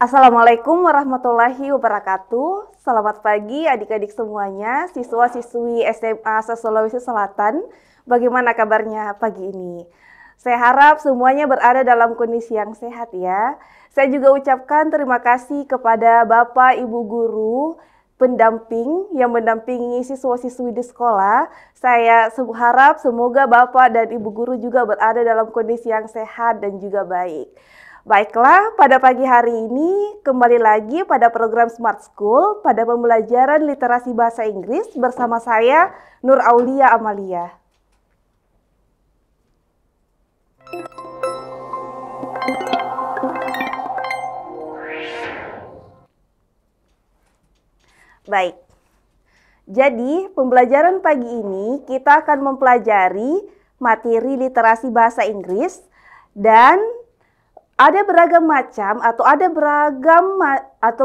Assalamualaikum warahmatullahi wabarakatuh. Selamat pagi adik-adik semuanya, siswa-siswi SMA Sulawesi Selatan. Bagaimana kabarnya pagi ini? Saya harap semuanya berada dalam kondisi yang sehat ya. Saya juga ucapkan terima kasih kepada Bapak Ibu Guru pendamping yang mendampingi siswa-siswi di sekolah. Saya harap semoga Bapak dan Ibu Guru juga berada dalam kondisi yang sehat dan juga baik. Baiklah, pada pagi hari ini kembali lagi pada program Smart School pada pembelajaran literasi bahasa Inggris bersama saya Nur Aulia Amalia. Baik, jadi pembelajaran pagi ini kita akan mempelajari materi literasi bahasa Inggris dan ada beragam macam atau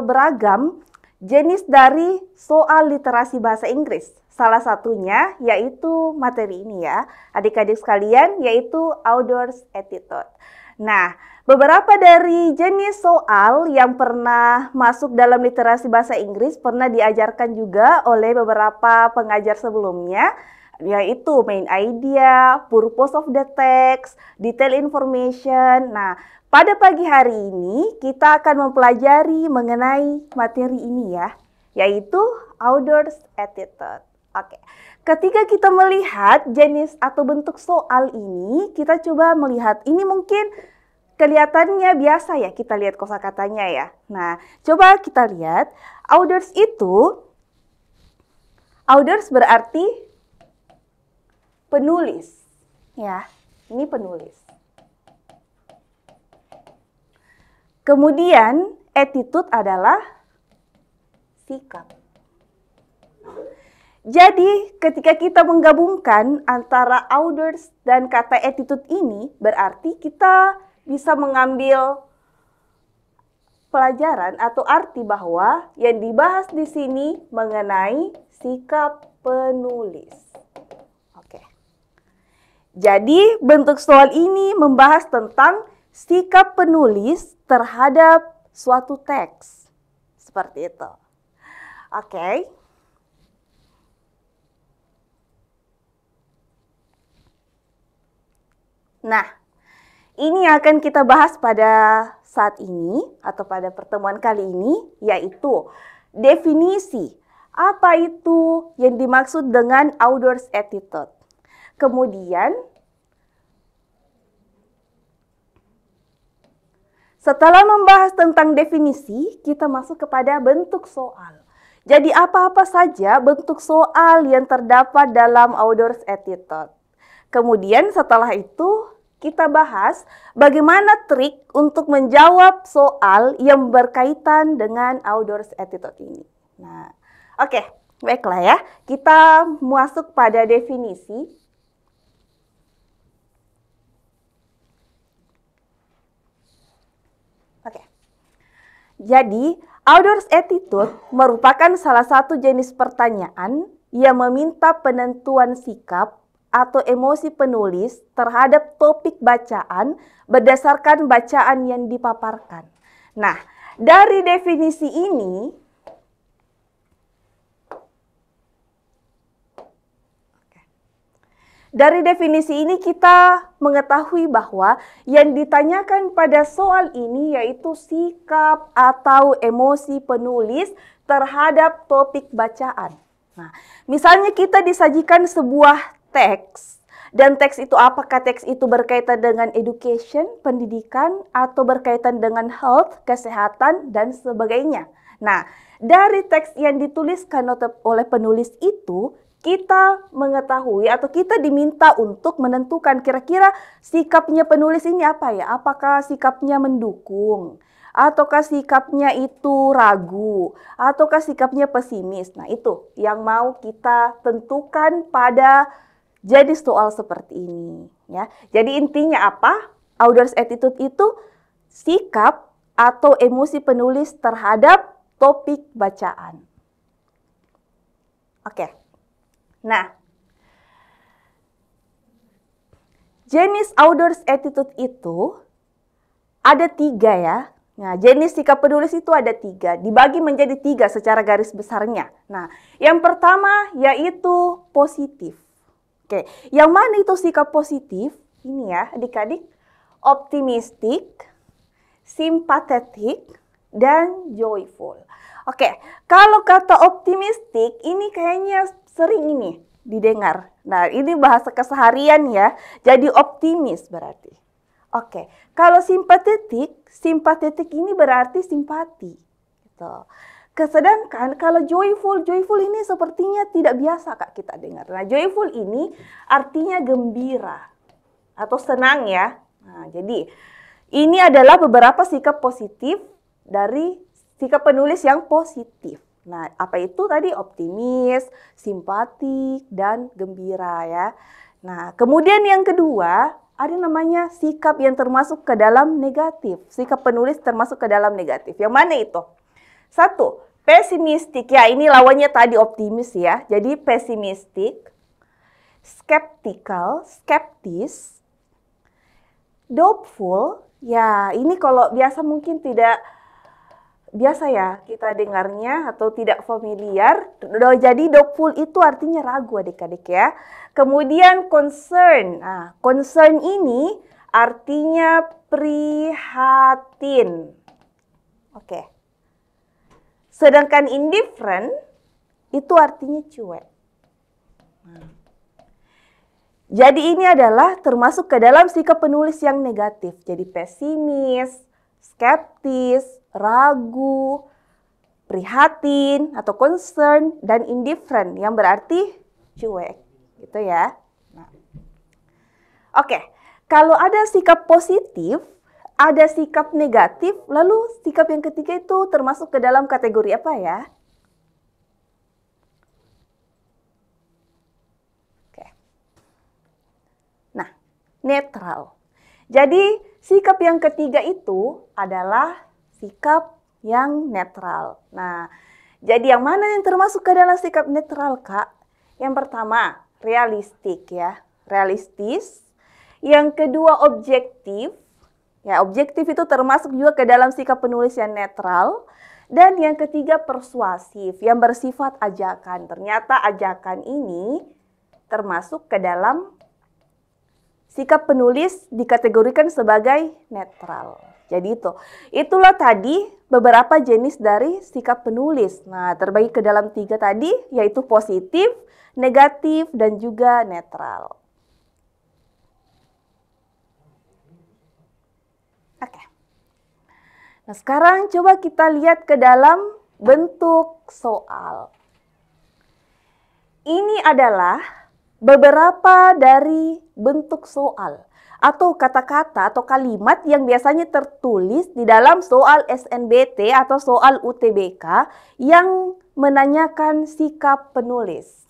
beragam jenis dari soal literasi bahasa Inggris. Salah satunya yaitu materi ini ya, adik-adik sekalian, yaitu Outdoors Attitude. Nah, beberapa dari jenis soal yang pernah masuk dalam literasi bahasa Inggris pernah diajarkan juga oleh beberapa pengajar sebelumnya, yaitu main idea, purpose of the text, detail information. Nah, pada pagi hari ini kita akan mempelajari mengenai materi ini ya, yaitu Outdoors Attitude. Oke. Ketika kita melihat jenis atau bentuk soal ini, kita coba melihat ini mungkin kelihatannya biasa ya, kita lihat kosakatanya ya. Nah, coba kita lihat outdoors itu, outdoors berarti penulis. Ya, ini penulis. Kemudian attitude adalah sikap. Jadi ketika kita menggabungkan antara outdoors dan kata attitude ini, berarti kita bisa mengambil pelajaran atau arti bahwa yang dibahas di sini mengenai sikap penulis. Oke. Jadi bentuk soal ini membahas tentang sikap penulis terhadap suatu teks. Seperti itu. Oke. Nah, ini yang akan kita bahas pada saat ini atau pada pertemuan kali ini, yaitu definisi. Apa itu yang dimaksud dengan outdoors attitude? Kemudian, setelah membahas tentang definisi, kita masuk kepada bentuk soal. Jadi apa-apa saja bentuk soal yang terdapat dalam outdoors attitude. Kemudian setelah itu kita bahas bagaimana trik untuk menjawab soal yang berkaitan dengan outdoors attitude ini. Nah, oke, baiklah ya. Kita masuk pada definisi. Oke. Jadi, outdoors attitude merupakan salah satu jenis pertanyaan yang meminta penentuan sikap atau emosi penulis terhadap topik bacaan berdasarkan bacaan yang dipaparkan. Nah, dari definisi ini, kita mengetahui bahwa yang ditanyakan pada soal ini yaitu sikap atau emosi penulis terhadap topik bacaan. Nah, misalnya kita disajikan sebuah teks, dan teks itu apakah teks itu berkaitan dengan education, pendidikan, atau berkaitan dengan health, kesehatan, dan sebagainya. Nah, dari teks yang dituliskan oleh penulis itu, kita mengetahui atau kita diminta untuk menentukan kira-kira sikapnya penulis ini apa ya? Apakah sikapnya mendukung? Ataukah sikapnya itu ragu? Ataukah sikapnya pesimis? Nah, itu yang mau kita tentukan pada jenis soal seperti ini. Ya. Jadi intinya apa? Author's attitude itu sikap atau emosi penulis terhadap topik bacaan. Oke. Nah, jenis author's attitude itu ada 3 ya. Nah, jenis sikap penulis itu ada 3. Dibagi menjadi 3 secara garis besarnya. Nah, yang pertama yaitu positif. Oke, yang mana itu sikap positif? Ini ya, adik-adik. Optimistic, sympathetic, dan joyful. Oke, kalau kata optimistic ini kayaknya sering ini didengar. Nah, ini bahasa keseharian ya. Jadi optimis berarti. Oke, kalau simpatetik ini berarti simpati. Gitu. Sedangkan kalau joyful ini sepertinya tidak biasa Kak kita dengar. Nah, joyful ini artinya gembira atau senang ya. Nah, jadi ini adalah beberapa sikap positif dari sikap penulis yang positif. Nah, apa itu tadi? Optimis, simpatik, dan gembira ya. Nah, kemudian yang kedua, ada namanya sikap yang termasuk ke dalam negatif. Sikap penulis termasuk ke dalam negatif. Yang mana itu? 1, pesimistik. Ya, ini lawannya tadi optimis ya. Jadi pesimistik, skeptical, skeptis, doubtful. Ya, ini kalau biasa mungkin tidak biasa ya kita dengarnya atau tidak familiar. Jadi doubtful itu artinya ragu adik-adik ya. Kemudian concern. Nah, concern ini artinya prihatin. Oke. Sedangkan indifferent itu artinya cuek. Jadi ini adalah termasuk ke dalam sikap penulis yang negatif. Jadi pesimis, skeptis, ragu, prihatin atau concern, dan indifferent yang berarti cuek. Gitu ya. Nah. Oke, kalau ada sikap positif, ada sikap negatif, lalu sikap yang ketiga itu termasuk ke dalam kategori apa ya? Oke. Nah, netral. Jadi sikap yang ketiga itu adalah sikap yang netral. Nah, jadi yang mana yang termasuk ke dalam sikap netral, Kak? Yang pertama, realistik ya, realistis. Yang kedua, objektif. Ya, objektif itu termasuk juga ke dalam sikap penulis yang netral. Dan yang ketiga, persuasif, yang bersifat ajakan. Ternyata ajakan ini termasuk ke dalam sikap penulis dikategorikan sebagai netral. Jadi itulah tadi beberapa jenis dari sikap penulis. Nah, terbagi ke dalam 3 tadi, yaitu positif, negatif, dan juga netral. Oke. Nah, sekarang coba kita lihat ke dalam bentuk soal. Ini adalah beberapa dari bentuk soal atau kata-kata atau kalimat yang biasanya tertulis di dalam soal SNBT atau soal UTBK yang menanyakan sikap penulis.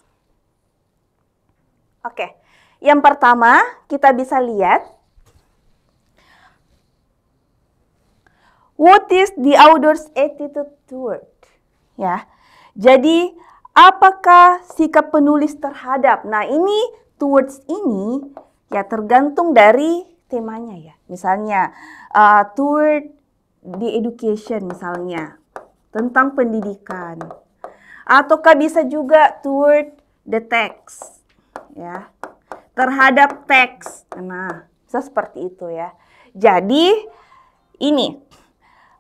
Oke, yang pertama kita bisa lihat, what is the author's attitude toward? Ya, jadi apakah sikap penulis terhadap? Nah, ini towards ini ya tergantung dari temanya ya. Misalnya toward the education misalnya, tentang pendidikan. Ataukah bisa juga toward the text ya, terhadap teks. Nah, bisa seperti itu ya. Jadi ini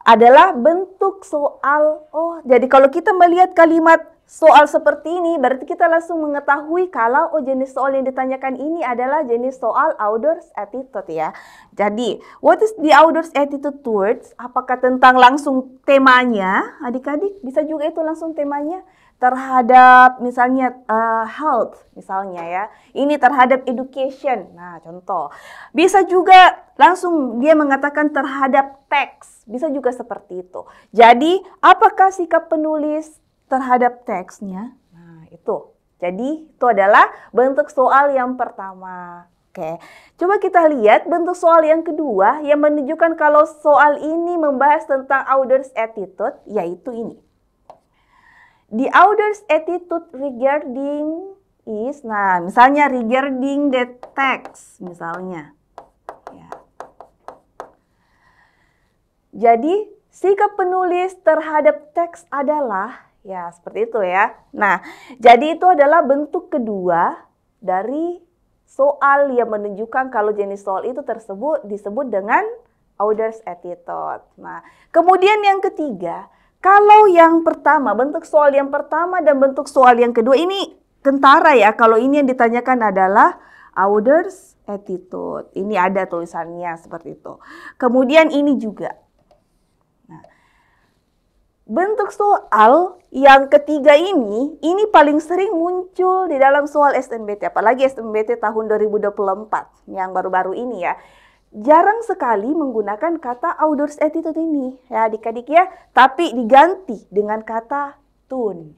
adalah bentuk soal. Oh, jadi kalau kita melihat kalimat soal seperti ini, berarti kita langsung mengetahui kalau jenis soal yang ditanyakan ini adalah jenis soal author's attitude ya. Jadi, what is the author's attitude towards? Apakah tentang langsung temanya? Adik-adik, bisa juga itu langsung temanya. terhadap misalnya health misalnya ya. Ini terhadap education. Nah, contoh. Bisa juga langsung dia mengatakan terhadap teks. Bisa juga seperti itu. Jadi, apakah sikap penulis terhadap teksnya? Nah, itu. Jadi, itu adalah bentuk soal yang pertama. Oke, coba kita lihat bentuk soal yang kedua yang menunjukkan kalau soal ini membahas tentang author's attitude, yaitu ini. The author's attitude regarding is, nah misalnya regarding the text misalnya. Ya. Jadi sikap penulis terhadap teks adalah, ya seperti itu ya. Nah, jadi itu adalah bentuk kedua dari soal yang menunjukkan kalau jenis soal itu disebut dengan author's attitude. Nah, kemudian yang ketiga, kalau yang pertama, bentuk soal yang pertama dan bentuk soal yang kedua ini kentara ya. Kalau ini yang ditanyakan adalah author's attitude. Ini ada tulisannya seperti itu. Kemudian ini juga. Nah, bentuk soal yang ketiga ini paling sering muncul di dalam soal SNBT, apalagi SNBT tahun 2024 yang baru-baru ini ya. Jarang sekali menggunakan kata author's attitude ini ya adik-adik ya, tapi diganti dengan kata tune.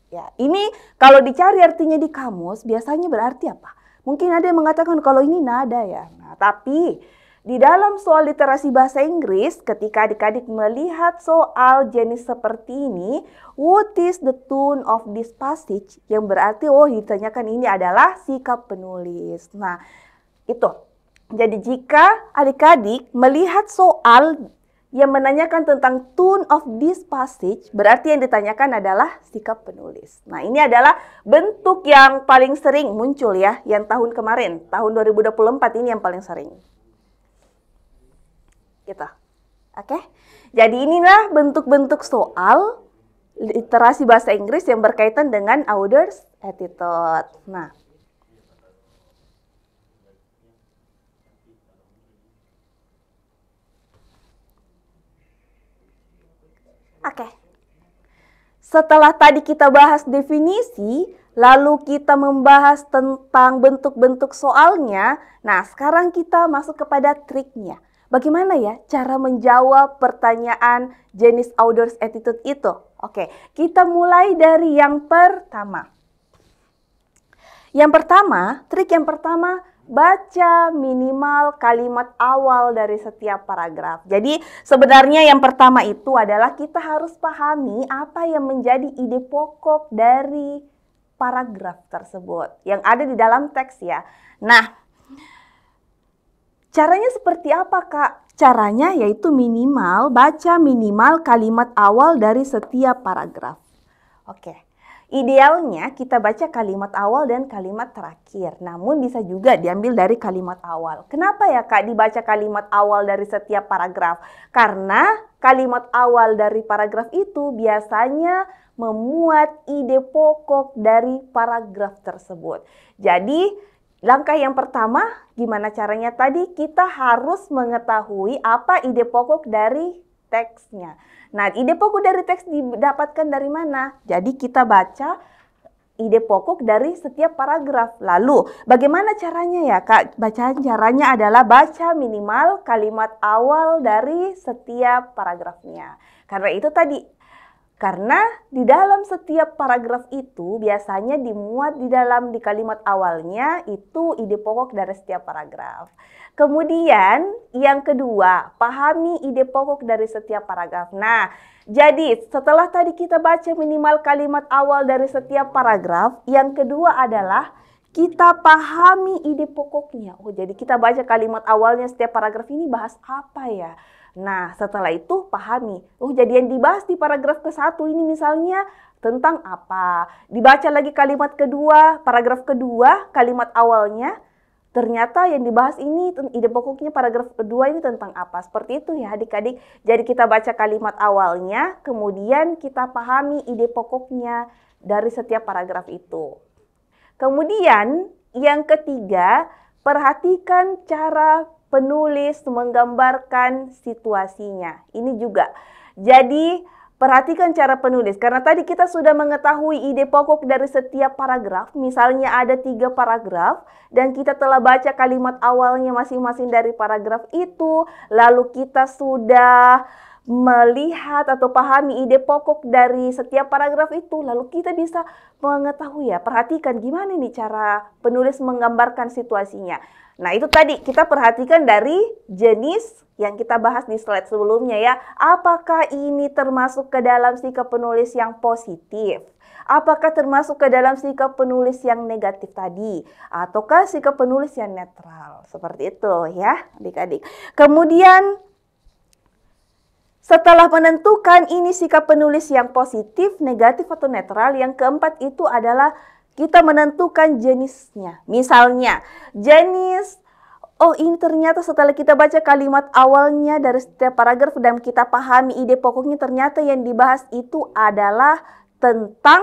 Ya, ini kalau dicari artinya di kamus biasanya berarti apa? Mungkin ada yang mengatakan kalau ini nada ya. Nah, tapi di dalam soal literasi bahasa Inggris, ketika adik-adik melihat soal jenis seperti ini, what is the tone of this passage? Yang berarti, oh ditanyakan ini adalah sikap penulis. Nah, itu. Jadi jika adik-adik melihat soal yang menanyakan tentang tone of this passage, berarti yang ditanyakan adalah sikap penulis. Nah, ini adalah bentuk yang paling sering muncul ya, yang tahun kemarin, tahun 2024 ini yang paling sering. Gitu. Oke. Jadi inilah bentuk-bentuk soal literasi bahasa Inggris yang berkaitan dengan author's attitude. Nah, oke. Setelah tadi kita bahas definisi, lalu kita membahas tentang bentuk-bentuk soalnya. Nah, sekarang kita masuk kepada triknya. Bagaimana ya cara menjawab pertanyaan jenis author's attitude itu? Oke, kita mulai dari yang pertama. Yang pertama, trik yang pertama, baca minimal kalimat awal dari setiap paragraf. Jadi sebenarnya yang pertama itu adalah kita harus pahami apa yang menjadi ide pokok dari paragraf tersebut yang ada di dalam teks ya. Nah, caranya seperti apa Kak? Caranya yaitu baca minimal kalimat awal dari setiap paragraf. Oke. Idealnya kita baca kalimat awal dan kalimat terakhir. Namun bisa juga diambil dari kalimat awal. Kenapa ya Kak dibaca kalimat awal dari setiap paragraf? Karena kalimat awal dari paragraf itu biasanya memuat ide pokok dari paragraf tersebut. Jadi langkah yang pertama, gimana caranya tadi? Kita harus mengetahui apa ide pokok dari teksnya. Nah, ide pokok dari teks didapatkan dari mana? Jadi kita baca ide pokok dari setiap paragraf. Lalu, bagaimana caranya ya Kak? Bacaan caranya adalah baca minimal kalimat awal dari setiap paragrafnya. Karena itu tadi. Karena di dalam setiap paragraf itu biasanya dimuat di kalimat awalnya itu ide pokok dari setiap paragraf. Kemudian yang kedua, pahami ide pokok dari setiap paragraf. Nah, jadi setelah tadi kita baca minimal kalimat awal dari setiap paragraf, yang kedua adalah kita pahami ide pokoknya. Oh, jadi kita baca kalimat awalnya setiap paragraf ini bahas apa ya? Nah, setelah itu pahami. Oh, jadi yang dibahas di paragraf ke-1 ini misalnya tentang apa? Dibaca lagi kalimat kedua, paragraf kedua, kalimat awalnya. Ternyata yang dibahas ini ide pokoknya paragraf kedua ini tentang apa? Seperti itu ya adik-adik. Jadi kita baca kalimat awalnya, kemudian kita pahami ide pokoknya dari setiap paragraf itu. Kemudian yang ketiga, perhatikan cara penulis menggambarkan situasinya. Ini juga. Jadi Perhatikan cara penulis, karena tadi kita sudah mengetahui ide pokok dari setiap paragraf. Misalnya ada 3 paragraf, dan kita telah baca kalimat awalnya masing-masing dari paragraf itu. Lalu kita sudah melihat atau pahami ide pokok dari setiap paragraf itu. Lalu kita bisa mengetahui ya, perhatikan gimana nih cara penulis menggambarkan situasinya. Nah, itu tadi kita perhatikan dari jenis yang kita bahas di slide sebelumnya ya. Apakah ini termasuk ke dalam sikap penulis yang positif? Apakah termasuk ke dalam sikap penulis yang negatif tadi? Ataukah sikap penulis yang netral? Seperti itu ya adik-adik. Kemudian setelah menentukan ini sikap penulis yang positif, negatif, atau netral, yang keempat itu adalah kita menentukan jenisnya. Misalnya, jenis, oh ini ternyata setelah kita baca kalimat awalnya dari setiap paragraf dan kita pahami ide pokoknya, ternyata yang dibahas itu adalah tentang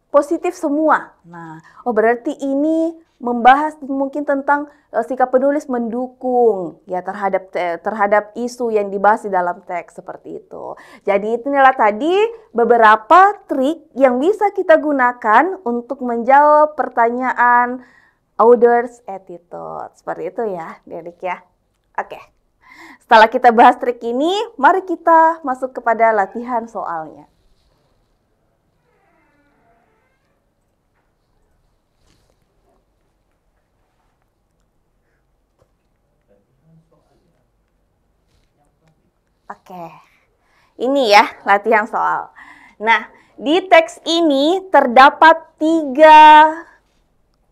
positif semua. Nah, oh berarti ini membahas mungkin tentang sikap penulis mendukung ya terhadap isu yang dibahas di dalam teks seperti itu. Jadi inilah tadi beberapa trik yang bisa kita gunakan untuk menjawab pertanyaan author's attitude. Seperti itu ya, adik ya. Oke. Setelah kita bahas trik ini, mari kita masuk kepada latihan soalnya. Oke, ini ya latihan soal. Nah, di teks ini terdapat 3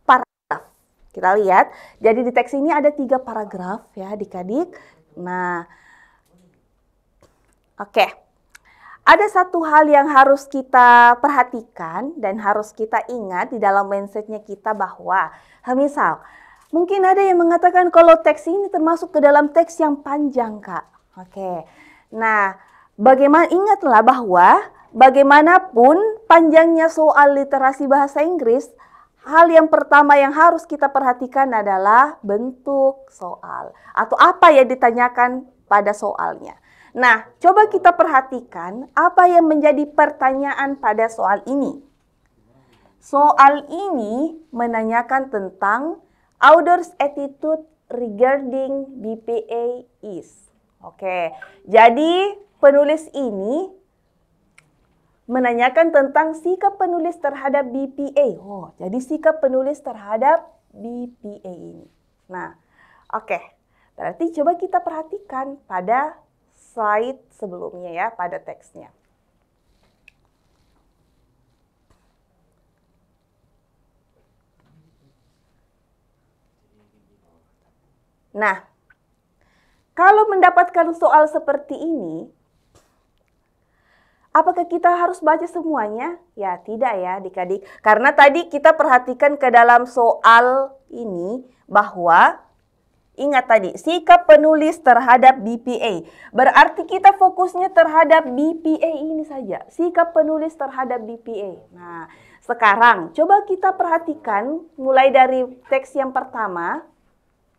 paragraf. Kita lihat, jadi di teks ini ada 3 paragraf ya adik-adik. Nah, oke. Ada satu hal yang harus kita perhatikan dan harus kita ingat di dalam mindsetnya kita bahwa, misal, mungkin ada yang mengatakan kalau teks ini termasuk ke dalam teks yang panjang, Kak. Oke. Nah, ingatlah bahwa bagaimanapun panjangnya soal literasi bahasa Inggris, hal yang pertama yang harus kita perhatikan adalah bentuk soal atau apa yang ditanyakan pada soalnya. Nah, coba kita perhatikan apa yang menjadi pertanyaan pada soal ini. Soal ini menanyakan tentang author's attitude regarding BPA is. Oke, jadi penulis ini menanyakan tentang sikap penulis terhadap BPA. Oh, jadi sikap penulis terhadap BPA ini. Nah, oke. Berarti coba kita perhatikan pada slide sebelumnya ya, pada teksnya. Nah, kalau mendapatkan soal seperti ini, apakah kita harus baca semuanya? Ya, tidak ya adik-adik. Karena tadi kita perhatikan ke dalam soal ini bahwa, ingat tadi, sikap penulis terhadap BPA. Berarti kita fokusnya terhadap BPA ini saja. Sikap penulis terhadap BPA. Nah, sekarang coba kita perhatikan mulai dari teks yang pertama.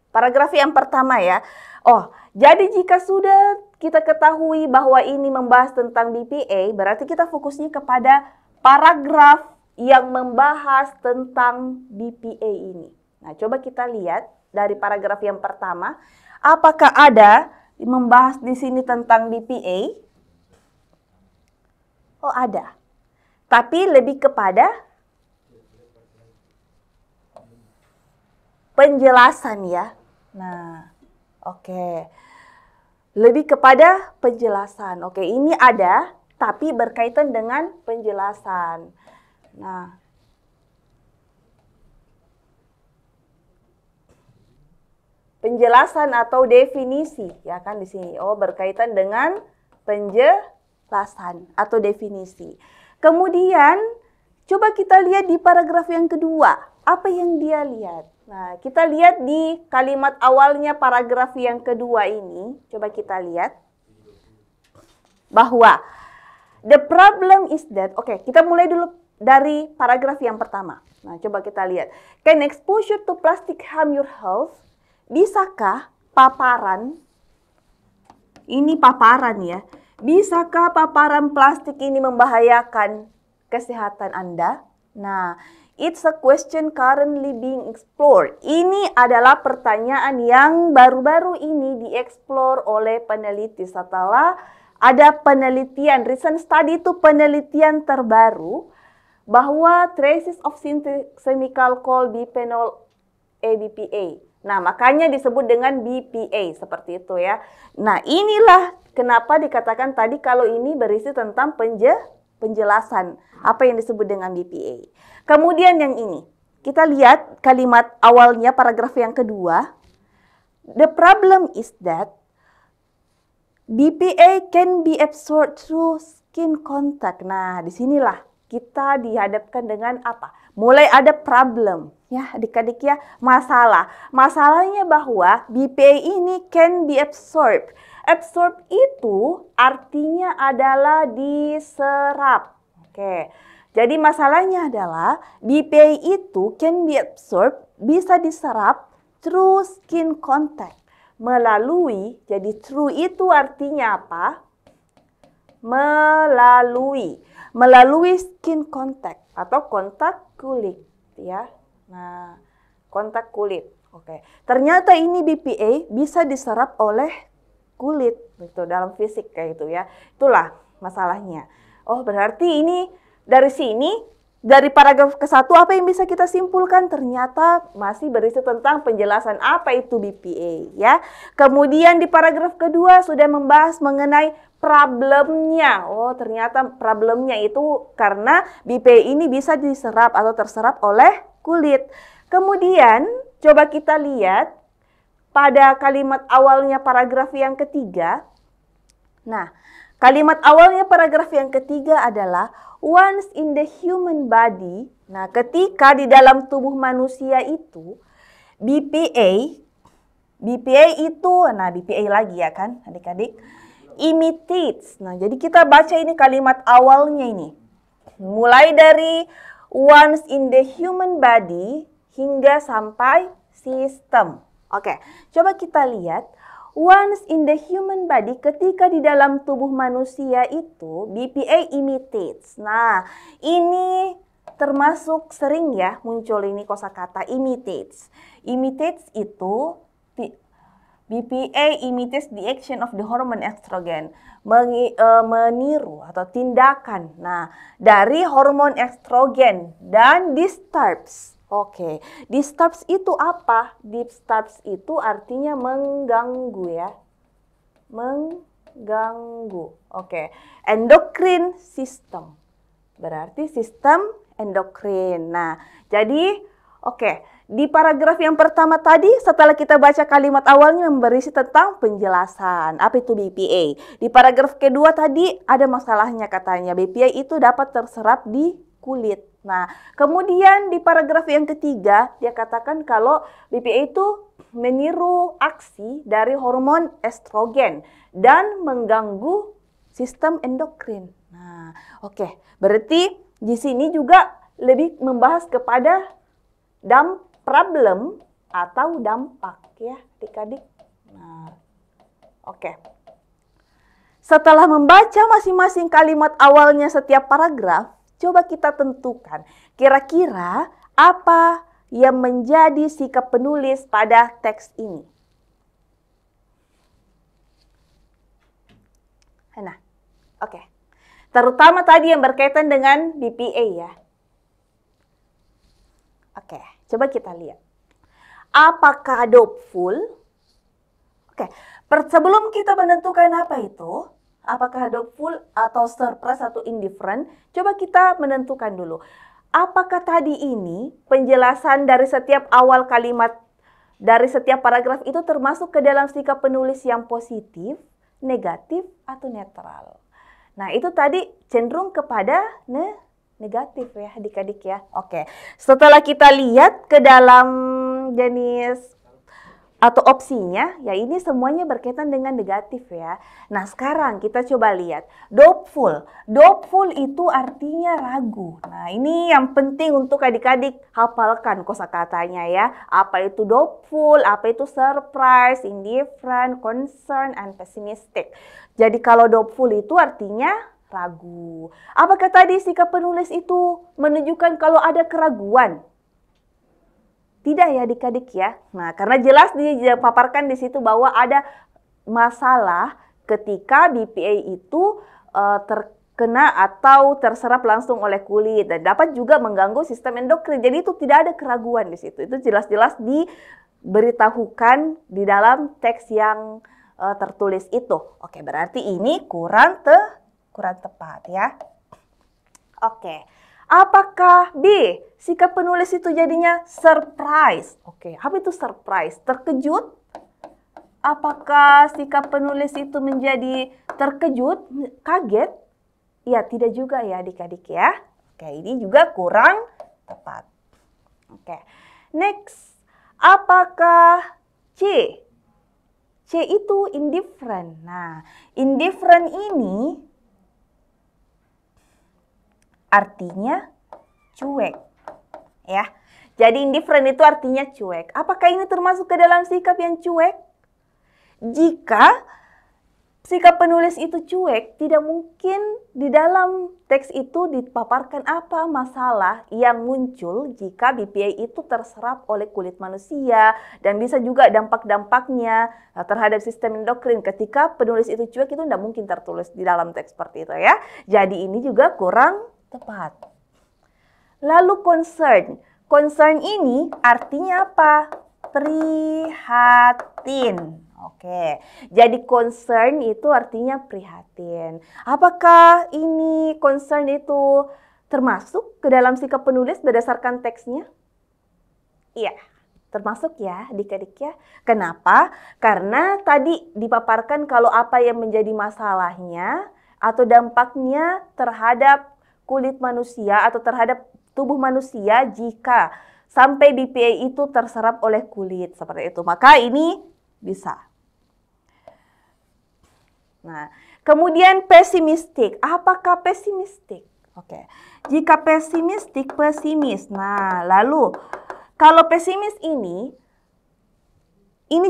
Paragraf yang pertama ya. Oh, jadi jika sudah kita ketahui bahwa ini membahas tentang BPA, berarti kita fokusnya kepada paragraf yang membahas tentang BPA ini. Nah, coba kita lihat dari paragraf yang pertama, apakah ada membahas di sini tentang BPA? Oh, ada. Tapi lebih kepada penjelasan ya. Nah, oke. Lebih kepada penjelasan. Oke, ini ada, tapi berkaitan dengan penjelasan. Nah, penjelasan atau definisi, ya kan di sini. Oh, berkaitan dengan penjelasan atau definisi. Kemudian, coba kita lihat di paragraf yang kedua. Apa yang dia lihat? Nah, kita lihat di kalimat awalnya paragraf yang kedua ini. Coba kita lihat. Bahwa the problem is that, oke, kita mulai dulu dari paragraf yang pertama. Nah, coba kita lihat. Can exposure to plastic harm your health? Bisakah paparan, ini paparan ya, Bisakah paparan plastik ini membahayakan kesehatan Anda? Nah, it's a question currently being explored. Ini adalah pertanyaan yang baru-baru ini dieksplor oleh peneliti setelah ada penelitian, recent study itu penelitian terbaru bahwa traces of synthetic chemical called bisphenol A, BPA. Nah, makanya disebut dengan BPA seperti itu ya. Nah, inilah kenapa dikatakan tadi kalau ini berisi tentang penjelasan apa yang disebut dengan BPA. Kemudian yang ini, kita lihat kalimat awalnya paragraf yang kedua. The problem is that BPA can be absorbed through skin contact. Nah, disinilah kita dihadapkan dengan apa? Mulai ada problem, ya adik-adik ya, masalah. Masalahnya bahwa BPA ini can be absorbed. Absorb itu artinya adalah diserap. Oke. Jadi masalahnya adalah BPA itu can be absorbed, bisa diserap through skin contact. Melalui, jadi through itu artinya apa? Melalui skin contact atau kontak kulit ya. Nah, kontak kulit. Oke. Ternyata ini BPA bisa diserap oleh kulit gitu dalam fisik kayak gitu ya. Itulah masalahnya. Oh, berarti ini dari sini dari paragraf ke-1 apa yang bisa kita simpulkan? Ternyata masih berisi tentang penjelasan apa itu BPA ya. Kemudian di paragraf kedua sudah membahas mengenai problemnya. Oh, ternyata problemnya itu karena BPA ini bisa diserap atau terserap oleh kulit. Kemudian coba kita lihat pada kalimat awalnya paragraf yang ketiga. Nah, kalimat awalnya paragraf yang ketiga adalah once in the human body. Nah, ketika di dalam tubuh manusia itu BPA itu, nah BPA lagi ya kan adik-adik, imitates. Nah, jadi kita baca ini kalimat awalnya ini. Mulai dari once in the human body hingga sampai system. Oke, coba kita lihat. Once in the human body, ketika di dalam tubuh manusia itu BPA imitates. Nah, ini termasuk sering ya muncul ini kosakata imitates. Imitates itu BPA imitates the action of the hormone estrogen. Meniru atau tindakan. Nah, dari hormon estrogen dan disturbs. Oke, disturbs itu apa? Disturbs itu artinya mengganggu ya. Mengganggu. Oke, endocrine system. Berarti sistem endokrin. Nah, jadi di paragraf yang pertama tadi setelah kita baca kalimat awalnya berisi tentang penjelasan. Apa itu BPA? Di paragraf kedua tadi ada masalahnya katanya. BPA itu dapat terserap di kulit. Nah, kemudian di paragraf yang ketiga, dia katakan kalau BPA itu meniru aksi dari hormon estrogen dan mengganggu sistem endokrin. Nah, berarti di sini juga lebih membahas kepada problem atau dampak ya, adik-adik. Nah, Setelah membaca masing-masing kalimat awalnya setiap paragraf, coba kita tentukan kira-kira apa yang menjadi sikap penulis pada teks ini. Nah, terutama tadi yang berkaitan dengan BPA ya. Coba kita lihat. Apakah hopeful? Sebelum kita menentukan apa itu, apakah hopeful atau surprise atau indifferent, coba kita menentukan dulu. Apakah tadi ini penjelasan dari setiap awal kalimat, dari setiap paragraf itu termasuk ke dalam sikap penulis yang positif, negatif, atau netral? Nah, itu tadi cenderung kepada negatif ya adik-adik ya. Setelah kita lihat ke dalam jenis atau opsinya, ya ini semuanya berkaitan dengan negatif ya. Nah sekarang kita coba lihat, doubtful. Doubtful itu artinya ragu. Nah ini yang penting untuk adik-adik hafalkan kosakatanya ya. Apa itu doubtful, apa itu surprise, indifferent, concern, and pessimistic. Jadi kalau doubtful itu artinya ragu. Apakah tadi sikap penulis itu menunjukkan kalau ada keraguan? Tidak ya adik-adik ya. Nah, karena jelas dipaparkan di situ bahwa ada masalah ketika BPA itu terkena atau terserap langsung oleh kulit dan dapat juga mengganggu sistem endokrin. Jadi itu tidak ada keraguan di situ. Itu jelas-jelas diberitahukan di dalam teks yang tertulis itu. Oke, berarti ini kurang tepat ya. Oke. Apakah B, sikap penulis itu jadinya surprise? Oke, apa itu surprise? Terkejut? Apakah sikap penulis itu menjadi terkejut, kaget? Ya, tidak juga ya adik-adik ya. Oke, ini juga kurang tepat. Oke, next. Apakah C? C itu indifferent. Nah, indifferent ini artinya cuek, ya. Jadi indifferent itu artinya cuek. Apakah ini termasuk ke dalam sikap yang cuek? Jika sikap penulis itu cuek, tidak mungkin di dalam teks itu dipaparkan apa masalah yang muncul jika BPA itu terserap oleh kulit manusia dan bisa juga dampak-dampaknya terhadap sistem endokrin. Ketika penulis itu cuek, itu tidak mungkin tertulis di dalam teks seperti itu ya. Jadi ini juga kurang tepat. Lalu concern. Concern ini artinya apa? Prihatin. Oke. Jadi concern itu artinya prihatin. Apakah ini concern itu termasuk ke dalam sikap penulis berdasarkan teksnya? Iya, termasuk ya adik-adik ya. Kenapa? Karena tadi dipaparkan kalau apa yang menjadi masalahnya atau dampaknya terhadap kulit manusia atau terhadap tubuh manusia jika sampai BPA itu terserap oleh kulit seperti itu. Maka ini bisa. Nah, kemudian pesimistik. Apakah pesimistik? Oke. Jika pesimistik, pesimis. Nah, lalu kalau pesimis ini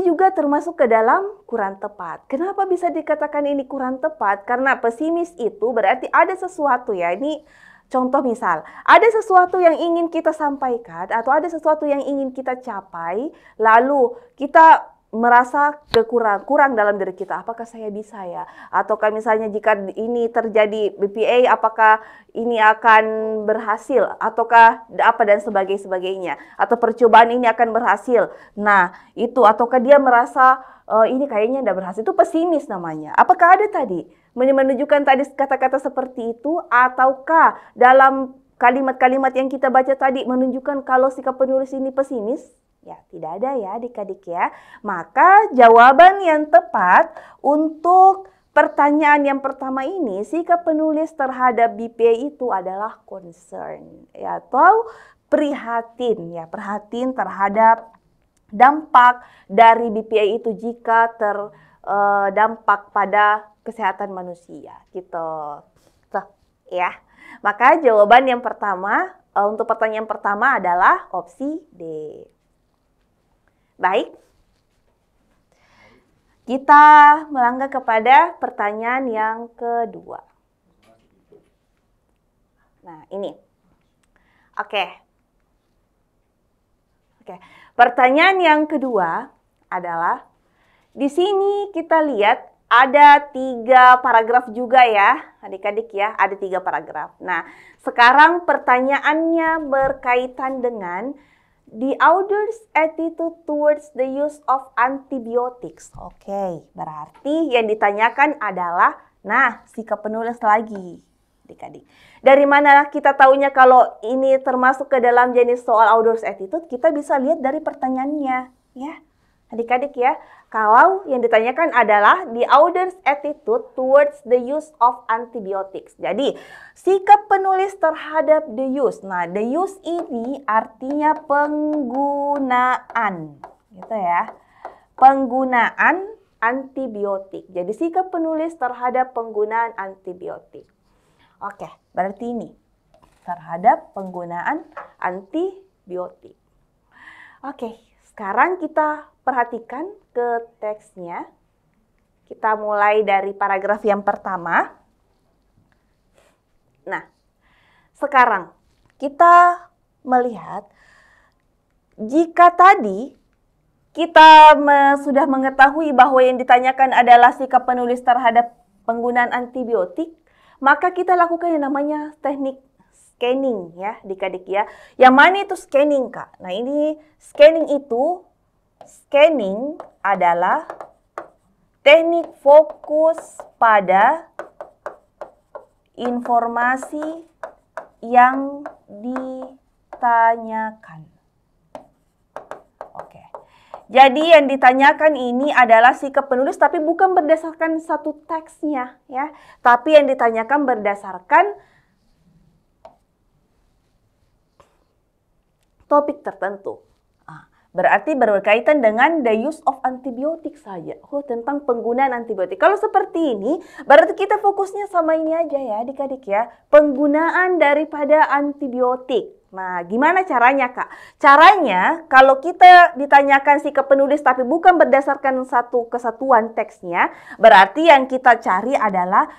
juga termasuk ke dalam kurang tepat. Kenapa bisa dikatakan ini kurang tepat? Karena pesimis itu berarti ada sesuatu ya. Ini contoh misal, ada sesuatu yang ingin kita sampaikan atau ada sesuatu yang ingin kita capai, lalu kita merasa kurang dalam diri kita. Apakah saya bisa ya? Ataukah misalnya jika ini terjadi BPA, apakah ini akan berhasil? Ataukah apa dan sebagainya? Atau percobaan ini akan berhasil? Nah, itu. Ataukah dia merasa ini kayaknya tidak berhasil? Itu pesimis namanya. Apakah ada tadi? Menunjukkan tadi kata-kata seperti itu? Ataukah dalam kalimat-kalimat yang kita baca tadi menunjukkan kalau sikap penulis ini pesimis? Ya, tidak ada ya adik-adik ya. Maka jawaban yang tepat untuk pertanyaan yang pertama ini, sikap penulis terhadap BPA itu adalah concern ya, atau prihatin ya, prihatin terhadap dampak dari BPA itu jika terdampak pada kesehatan manusia gitu. Tuh, ya. Maka jawaban yang pertama untuk pertanyaan pertama adalah opsi D. Baik, kita melangkah kepada pertanyaan yang kedua. Nah, ini. Oke. Pertanyaan yang kedua adalah, di sini kita lihat ada 3 paragraf juga ya, adik-adik ya, ada 3 paragraf. Nah, sekarang pertanyaannya berkaitan dengan the author's attitude towards the use of antibiotics. Oke, berarti yang ditanyakan adalah, nah, sikap penulis lagi, adik-adik. Dari mana kita taunya kalau ini termasuk ke dalam jenis soal author's attitude? Kita bisa lihat dari pertanyaannya, ya, adik-adik ya. Kalau yang ditanyakan adalah the author's attitude towards the use of antibiotics. Jadi, sikap penulis terhadap the use. Nah, the use ini artinya penggunaan. Gitu ya. penggunaan antibiotik. Jadi sikap penulis terhadap penggunaan antibiotik. Oke, berarti ini terhadap penggunaan antibiotik. Oke, sekarang kita perhatikan ke teksnya. Kita mulai dari paragraf yang pertama. Nah, sekarang kita melihat jika tadi kita sudah mengetahui bahwa yang ditanyakan adalah sikap penulis terhadap penggunaan antibiotik, maka kita lakukan yang namanya teknik scanning ya, adik-adik ya. Yang mana itu scanning, Kak? Nah, ini scanning adalah teknik fokus pada informasi yang ditanyakan. Oke. Jadi yang ditanyakan ini adalah sikap penulis, tapi bukan berdasarkan satu teksnya ya, tapi yang ditanyakan berdasarkan topik tertentu. Berarti berkaitan dengan the use of antibiotik saja. Tentang penggunaan antibiotik. Kalau seperti ini, berarti kita fokusnya sama ini aja ya adik-adik ya. Penggunaan daripada antibiotik. Nah, gimana caranya, Kak? Caranya, kalau kita ditanyakan sikap penulis tapi bukan berdasarkan satu kesatuan teksnya, berarti yang kita cari adalah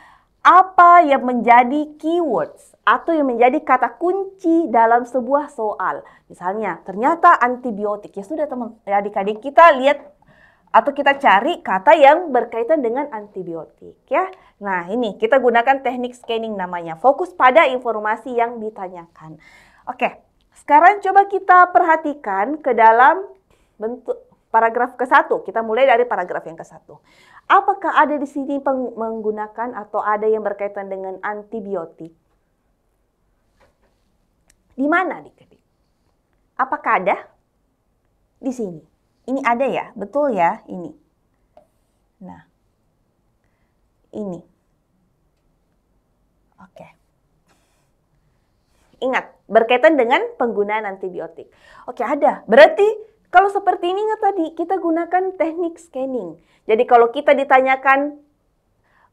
apa yang menjadi keywords atau yang menjadi kata kunci dalam sebuah soal. Misalnya, ternyata antibiotik. Ya sudah teman, adik-adik kita lihat atau kita cari kata yang berkaitan dengan antibiotik ya. Nah, ini kita gunakan teknik scanning namanya. Fokus pada informasi yang ditanyakan. Oke, sekarang coba kita perhatikan ke dalam bentuk paragraf ke-1. Kita mulai dari paragraf yang ke-1. Apakah ada di sini menggunakan atau ada yang berkaitan dengan antibiotik? Di mana adik-adik? Apakah ada? Di sini. Ini ada ya? Betul ya? Ini. Nah. Ini. Oke. Ingat, berkaitan dengan penggunaan antibiotik. Oke, ada. Berarti kalau seperti ini ingat tadi, kita gunakan teknik scanning. Jadi kalau kita ditanyakan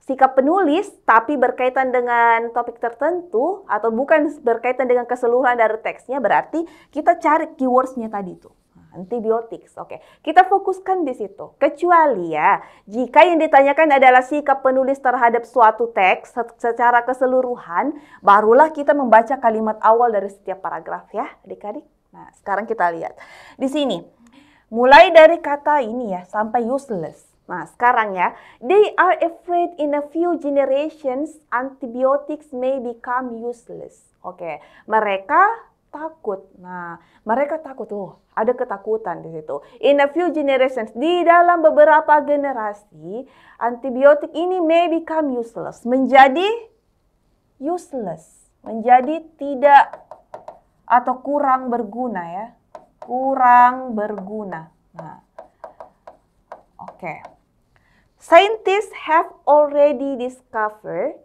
sikap penulis, tapi berkaitan dengan topik tertentu, atau bukan berkaitan dengan keseluruhan dari teksnya, berarti kita cari keywords-nya tadi tuh. Antibiotik, oke. Kita fokuskan di situ. Kecuali ya, jika yang ditanyakan adalah sikap penulis terhadap suatu teks secara keseluruhan, barulah kita membaca kalimat awal dari setiap paragraf ya, adik-adik. Nah, sekarang kita lihat. Di sini, mulai dari kata ini ya, sampai useless. Nah, sekarang ya, they are afraid in a few generations antibiotics may become useless. Oke, mereka takut. Nah, mereka takut. Ada ketakutan di situ. In a few generations, di dalam beberapa generasi, antibiotik ini may become useless. Menjadi useless. Menjadi tidak atau kurang berguna ya. Kurang berguna. Nah, oke. Scientists have already discovered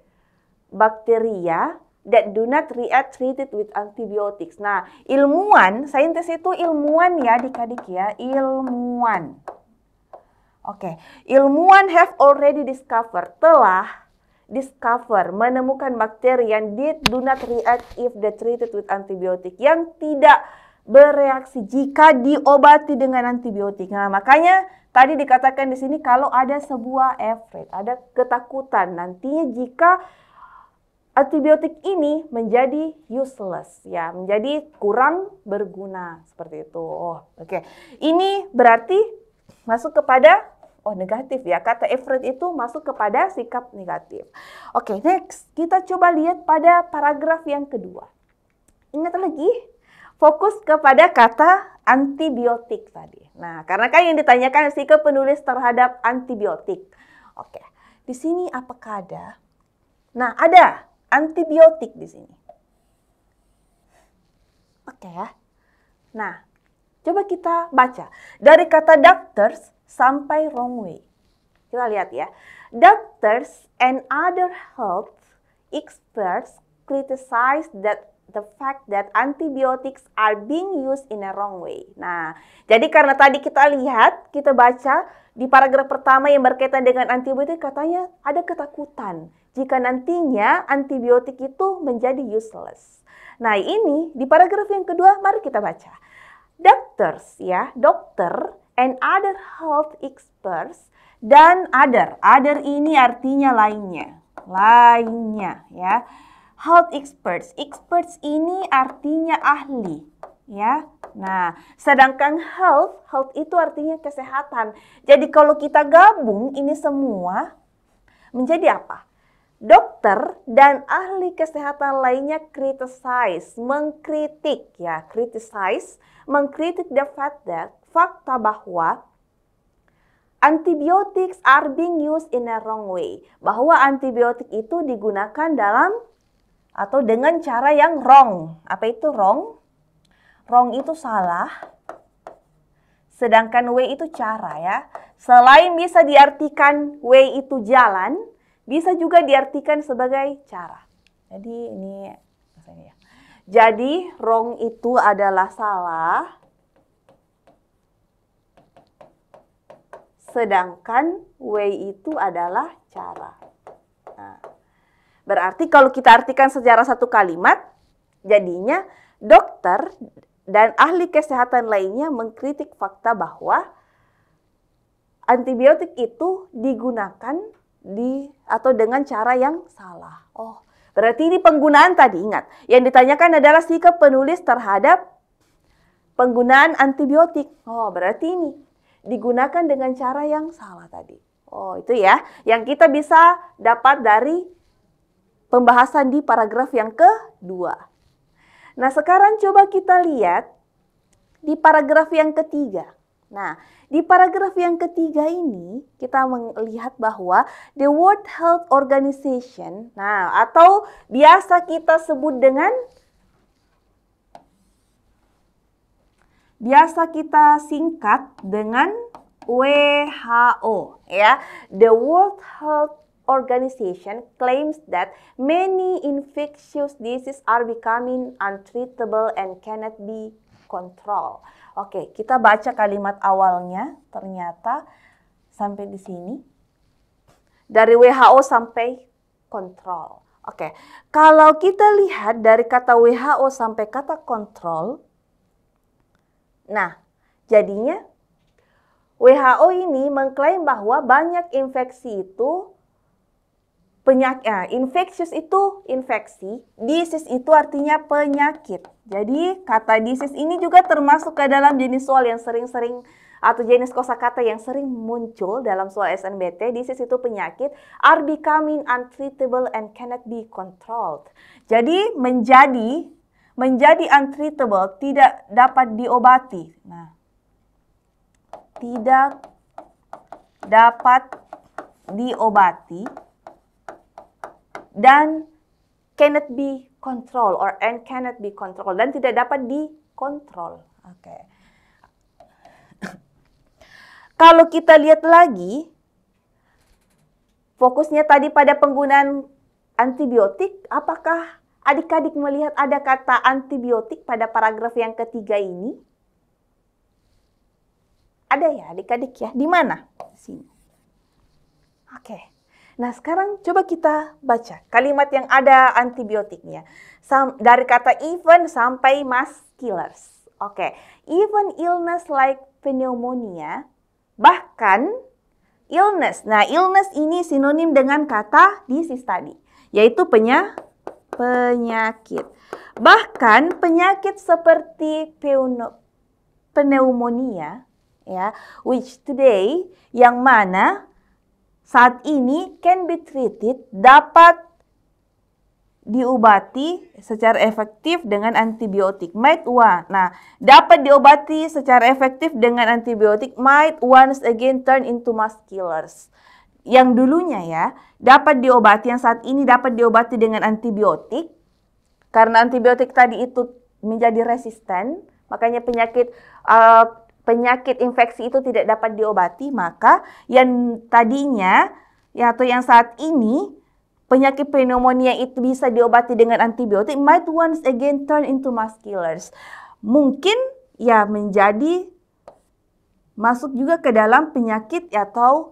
bacteria that do not react treated with antibiotics. Nah, ilmuwan, saintis itu ilmuwan ya adik-adik ya, ilmuwan. Oke, ilmuwan have already discovered, telah menemukan bakteri yang do not react if they treated with antibiotic, yang tidak bereaksi jika diobati dengan antibiotik. Nah, makanya tadi dikatakan di sini kalau ada sebuah afraid, ada ketakutan nantinya jika antibiotik ini menjadi useless, ya, menjadi kurang berguna seperti itu. Oke. Ini berarti masuk kepada negatif ya. Kata afraid itu masuk kepada sikap negatif. Oke, next kita coba lihat pada paragraf yang kedua. Ingat lagi, fokus kepada kata antibiotik tadi. Nah, karena kan yang ditanyakan sikap penulis terhadap antibiotik. Oke, di sini apakah ada? Nah, ada antibiotik di sini. Oke ya. Nah, coba kita baca. Dari kata doctors sampai wrong way. Kita lihat ya. Doctors and other health experts criticize that the fact that antibiotics are being used in a wrong way. Nah, jadi karena tadi kita lihat, kita baca di paragraf pertama yang berkaitan dengan antibiotik, katanya ada ketakutan jika nantinya antibiotik itu menjadi useless. Nah, ini di paragraf yang kedua, mari kita baca. Doctors, ya, dokter and other health experts dan other ini artinya lainnya, ya. Health experts ini artinya ahli, ya. Nah, sedangkan health itu artinya kesehatan. Jadi kalau kita gabung ini semua menjadi apa? Dokter dan ahli kesehatan lainnya mengkritik the fakta bahwa antibiotics are being used in a wrong way. Bahwa antibiotik itu digunakan dalam atau dengan cara yang wrong. Apa itu wrong? Wrong itu salah, sedangkan way itu cara, ya. Selain bisa diartikan way itu jalan, bisa juga diartikan sebagai cara. Jadi ini ya. Jadi wrong itu adalah salah, sedangkan way itu adalah cara. Nah, berarti kalau kita artikan secara satu kalimat, jadinya dokter dan ahli kesehatan lainnya mengkritik fakta bahwa antibiotik itu digunakan atau dengan cara yang salah. Oh, berarti ini penggunaan tadi, ingat. Yang ditanyakan adalah sikap penulis terhadap penggunaan antibiotik. Oh, berarti ini digunakan dengan cara yang salah tadi. Oh, itu ya, yang kita bisa dapat dari pembahasan di paragraf yang kedua. Nah, sekarang coba kita lihat di paragraf yang ketiga. Nah, di paragraf yang ketiga ini kita melihat bahwa the World Health Organization, nah, atau biasa kita sebut dengan singkat dengan WHO, ya. The World Health Organization claims that many infectious diseases are becoming untreatable and cannot be controlled. Oke, kita baca kalimat awalnya, ternyata sampai di sini. Dari WHO sampai control. Oke, kalau kita lihat dari kata WHO sampai kata control, nah, jadinya WHO ini mengklaim bahwa banyak infeksi itu infectious itu infeksi, disease itu artinya penyakit. Jadi kata disease ini juga termasuk ke dalam jenis soal yang sering-sering atau jenis kosakata yang sering muncul dalam soal SNBT. Disease itu penyakit, are becoming untreatable and cannot be controlled. Jadi menjadi untreatable, tidak dapat diobati. Nah, tidak dapat diobati dan cannot be control and cannot be control dan tidak dapat dikontrol. Oke. Kalau kita lihat lagi, fokusnya tadi pada penggunaan antibiotik, apakah adik-adik melihat ada kata antibiotik pada paragraf yang ketiga ini? Ada ya adik-adik ya? Di mana? Di sini. Oke. Nah, sekarang coba kita baca kalimat yang ada antibiotiknya. Dari kata even sampai mass killers. Oke, even illness like pneumonia, bahkan illness. Nah, illness ini sinonim dengan kata disease tadi, yaitu penyakit. Bahkan penyakit seperti pneumonia, ya, which today, yang mana saat ini can be treated, dapat diobati secara efektif dengan antibiotik. Nah, dapat diobati secara efektif dengan antibiotik might once again turn into mass killers. Yang dulunya ya, dapat diobati, yang saat ini dapat diobati dengan antibiotik. Karena antibiotik tadi itu menjadi resisten, makanya penyakit infeksi itu tidak dapat diobati, maka yang tadinya ya atau yang saat ini penyakit pneumonia itu bisa diobati dengan antibiotik might once again turn into mass killers. Mungkin ya menjadi masuk juga ke dalam penyakit atau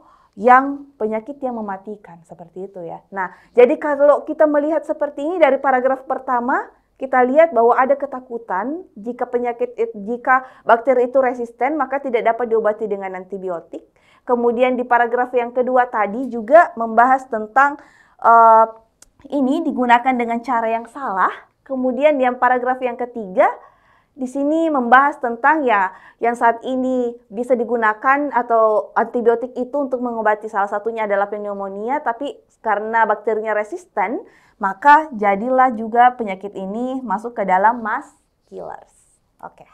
penyakit yang mematikan seperti itu ya. Nah, jadi kalau kita melihat seperti ini dari paragraf pertama, kita lihat bahwa ada ketakutan jika bakteri itu resisten maka tidak dapat diobati dengan antibiotik. Kemudian di paragraf yang kedua tadi juga membahas tentang ini digunakan dengan cara yang salah. Kemudian yang paragraf yang ketiga di sini membahas tentang yang saat ini bisa digunakan atau antibiotik itu untuk mengobati salah satunya adalah pneumonia, tapi karena bakterinya resisten, maka jadilah juga penyakit ini masuk ke dalam mass killers. Oke.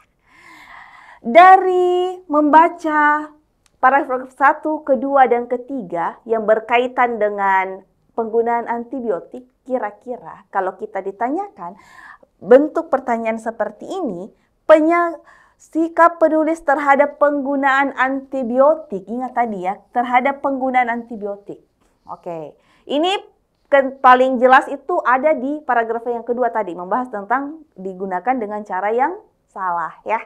Dari membaca paragraf 1, kedua, dan ketiga yang berkaitan dengan penggunaan antibiotik, kira-kira kalau kita ditanyakan bentuk pertanyaan seperti ini, sikap penulis terhadap penggunaan antibiotik, ingat tadi ya, terhadap penggunaan antibiotik. Oke, ini paling jelas itu ada di paragraf yang kedua tadi, membahas tentang digunakan dengan cara yang salah ya.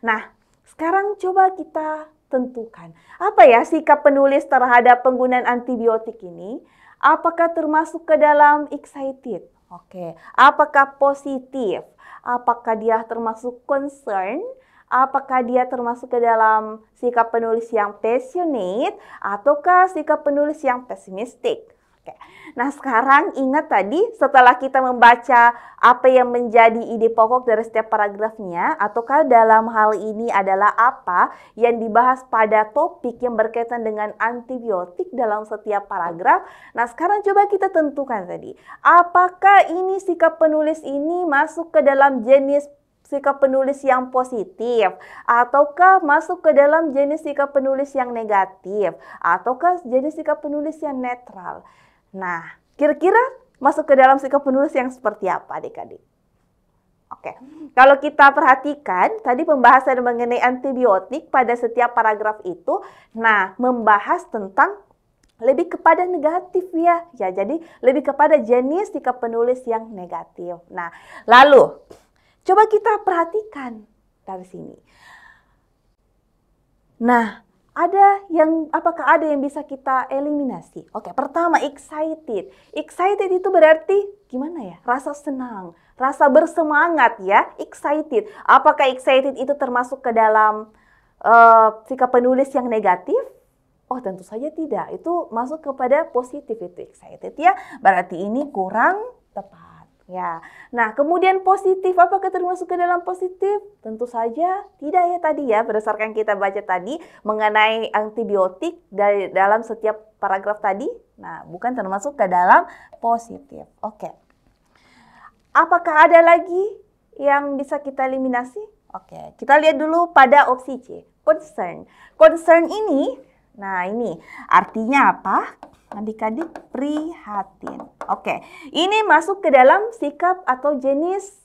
Nah, sekarang coba kita tentukan, apa ya sikap penulis terhadap penggunaan antibiotik ini? Apakah termasuk ke dalam excited? Oke, apakah positif? Apakah dia termasuk concern? Apakah dia termasuk ke dalam sikap penulis yang passionate? Ataukah sikap penulis yang pessimistic? Oke. Nah, sekarang ingat tadi setelah kita membaca apa yang menjadi ide pokok dari setiap paragrafnya, ataukah dalam hal ini adalah apa yang dibahas pada topik yang berkaitan dengan antibiotik dalam setiap paragraf. Nah, sekarang coba kita tentukan tadi. Apakah ini sikap penulis ini masuk ke dalam jenis sikap penulis yang positif, ataukah masuk ke dalam jenis sikap penulis yang negatif, ataukah jenis sikap penulis yang netral. Nah, kira-kira masuk ke dalam sikap penulis yang seperti apa adik-adik? Oke, kalau kita perhatikan tadi pembahasan mengenai antibiotik pada setiap paragraf itu, nah membahas tentang lebih kepada negatif ya. Ya, jadi lebih kepada jenis sikap penulis yang negatif. Nah, lalu coba kita perhatikan dari sini. Nah, apakah ada yang bisa kita eliminasi? Oke, pertama excited. Excited itu berarti gimana ya? Rasa senang, rasa bersemangat ya, excited. Apakah excited itu termasuk ke dalam sikap penulis yang negatif? Oh, tentu saja tidak. Itu masuk kepada positif itu excited ya. Berarti ini kurang tepat. Ya, nah kemudian positif, apakah termasuk ke dalam positif? Tentu saja tidak ya tadi ya, berdasarkan kita baca tadi mengenai antibiotik dalam setiap paragraf tadi. Nah, bukan termasuk ke dalam positif. Oke. Apakah ada lagi yang bisa kita eliminasi? Oke, kita lihat dulu pada opsi C, concern. Concern ini, nah ini artinya apa? Adik-adik prihatin. Oke, ini masuk ke dalam sikap atau jenis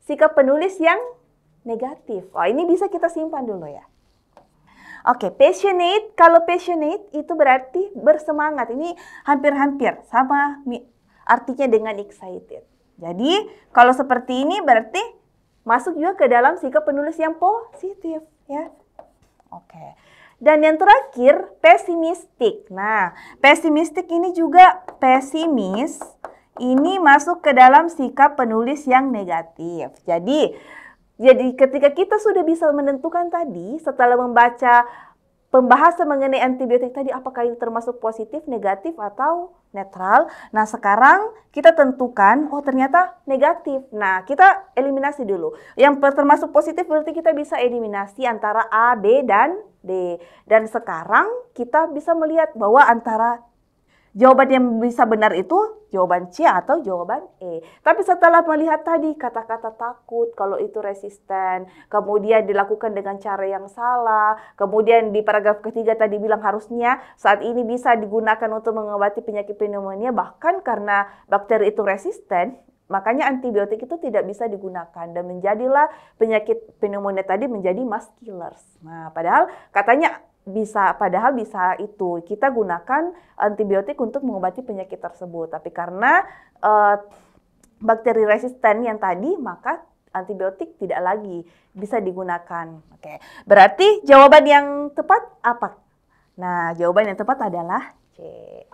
sikap penulis yang negatif. Oh, ini bisa kita simpan dulu ya. Oke, passionate. Kalau passionate itu berarti bersemangat. Ini hampir-hampir sama artinya dengan excited. Jadi, kalau seperti ini berarti masuk juga ke dalam sikap penulis yang positif ya. Oke. Dan yang terakhir, pesimistik. Nah, pesimistik ini juga pesimis. Ini masuk ke dalam sikap penulis yang negatif. Jadi ketika kita sudah bisa menentukan tadi, setelah membaca pembahasan mengenai antibiotik tadi, apakah ini termasuk positif, negatif, atau netral. Nah, sekarang kita tentukan, oh ternyata negatif. Nah, kita eliminasi dulu. Yang termasuk positif berarti kita bisa eliminasi antara A, B, dan D. Dan sekarang kita bisa melihat bahwa antara jawaban yang bisa benar itu jawaban C atau jawaban E. Tapi setelah melihat tadi kata-kata takut, kalau itu resisten, kemudian dilakukan dengan cara yang salah, kemudian di paragraf ketiga tadi bilang harusnya saat ini bisa digunakan untuk mengobati penyakit pneumonia, bahkan karena bakteri itu resisten, makanya antibiotik itu tidak bisa digunakan dan menjadilah penyakit pneumonia tadi menjadi mass killers. Nah, padahal katanya padahal bisa itu kita gunakan antibiotik untuk mengobati penyakit tersebut. Tapi karena bakteri resisten yang tadi, maka antibiotik tidak lagi bisa digunakan. Oke, berarti jawaban yang tepat apa? Nah, jawaban yang tepat adalah C.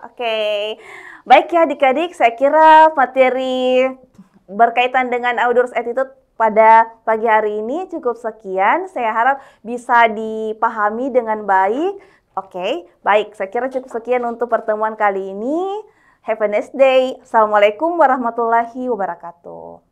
Oke, baik ya adik-adik, saya kira materi berkaitan dengan Audur's Attitude pada pagi hari ini cukup sekian. Saya harap bisa dipahami dengan baik. Oke, baik. Saya kira cukup sekian untuk pertemuan kali ini. Have a nice day. Assalamualaikum warahmatullahi wabarakatuh.